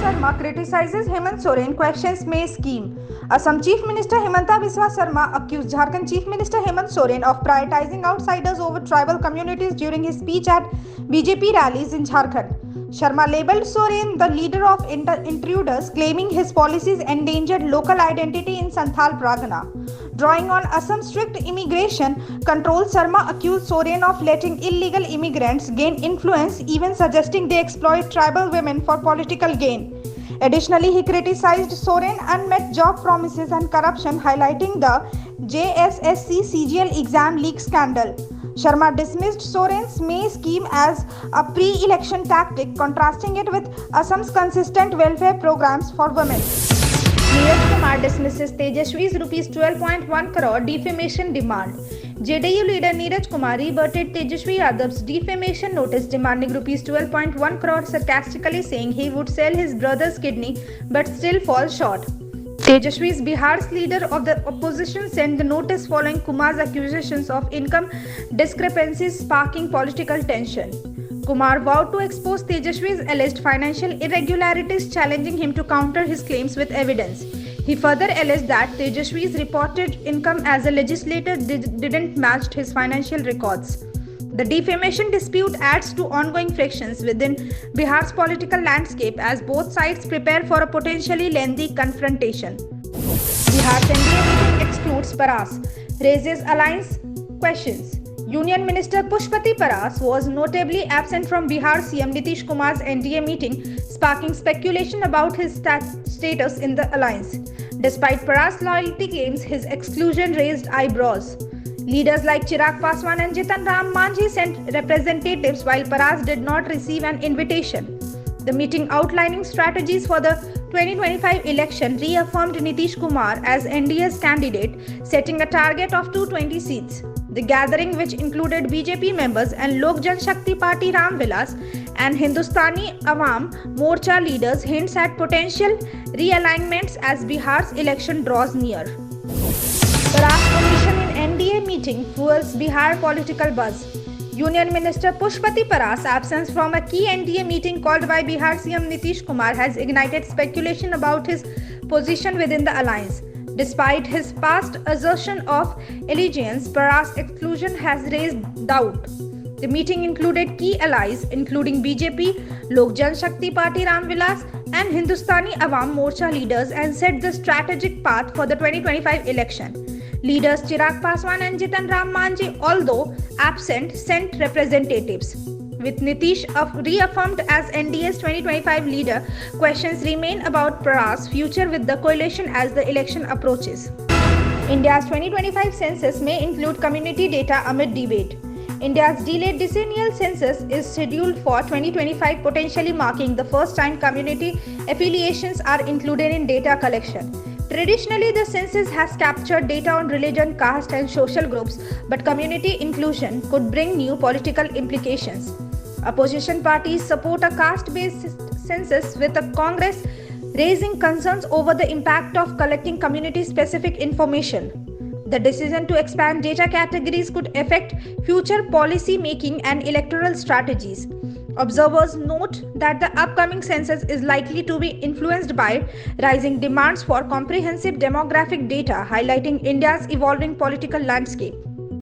Sharma criticizes Hemant Soren, questions May scheme. Assam Chief Minister Himanta Biswa Sarma accused Jharkhand Chief Minister Hemant Soren of prioritizing outsiders over tribal communities during his speech at BJP rallies in Jharkhand. Sharma labelled Soren the leader of intruders, claiming his policies endangered local identity in Santhal Pargana. Drawing on Assam's strict immigration control, Sharma accused Soren of letting illegal immigrants gain influence, even suggesting they exploit tribal women for political gain. Additionally, he criticized Soren's unmet job promises and corruption, highlighting the JSSC CGL exam leak scandal. Sharma dismissed Soren's May scheme as a pre-election tactic, contrasting it with Assam's consistent welfare programs for women. Neeraj Kumar dismisses Tejaswi's Rs 12.1 crore defamation demand. JDU leader Neeraj Kumar rebutted Tejaswi Yadav's defamation notice demanding Rs 12.1 crore, sarcastically saying he would sell his brother's kidney but still fall short. Tejaswi's Bihar's leader of the opposition sent the notice following Kumar's accusations of income discrepancies, sparking political tension. Kumar vowed to expose Tejaswi's alleged financial irregularities, challenging him to counter his claims with evidence. He further alleged that Tejaswi's reported income as a legislator didn't match his financial records. The defamation dispute adds to ongoing frictions within Bihar's political landscape as both sides prepare for a potentially lengthy confrontation. Bihar's NDA meeting excludes Paras, raises alliance questions. Union Minister Pushpati Paras was notably absent from Bihar CM Nitish Kumar's NDA meeting, sparking speculation about his status in the alliance. Despite Paras' loyalty claims, his exclusion raised eyebrows. Leaders like Chirag Paswan and Jitan Ram Manjhi sent representatives, while Paras did not receive an invitation. The meeting outlining strategies for the 2025 election reaffirmed Nitish Kumar as NDA's candidate, setting a target of 220 seats. The gathering, which included BJP members and Lok Janshakti Party Ram Vilas and Hindustani Awam Morcha leaders, hints at potential realignments as Bihar's election draws near. Paras' omission in NDA meeting fuels Bihar political buzz. Union Minister Pushpati Paras' absence from a key NDA meeting called by Bihar CM Nitish Kumar has ignited speculation about his position within the alliance. Despite his past assertion of allegiance, Paras' exclusion has raised doubt. The meeting included key allies including BJP, Lok Janshakti Party Ram Vilas and Hindustani Awam Morcha leaders and set the strategic path for the 2025 election. Leaders Chirag Paswan and Jitan Ram Manjhi, although absent, sent representatives. With Nitish reaffirmed as NDA's 2025 leader, questions remain about Paras' future with the coalition as the election approaches. India's 2025 census may include community data amid debate. India's delayed decennial census is scheduled for 2025, potentially marking the first time community affiliations are included in data collection. Traditionally, the census has captured data on religion, caste, and social groups, but community inclusion could bring new political implications. Opposition parties support a caste-based census, with the Congress raising concerns over the impact of collecting community-specific information. The decision to expand data categories could affect future policy making and electoral strategies. Observers note that the upcoming census is likely to be influenced by rising demands for comprehensive demographic data, highlighting India's evolving political landscape.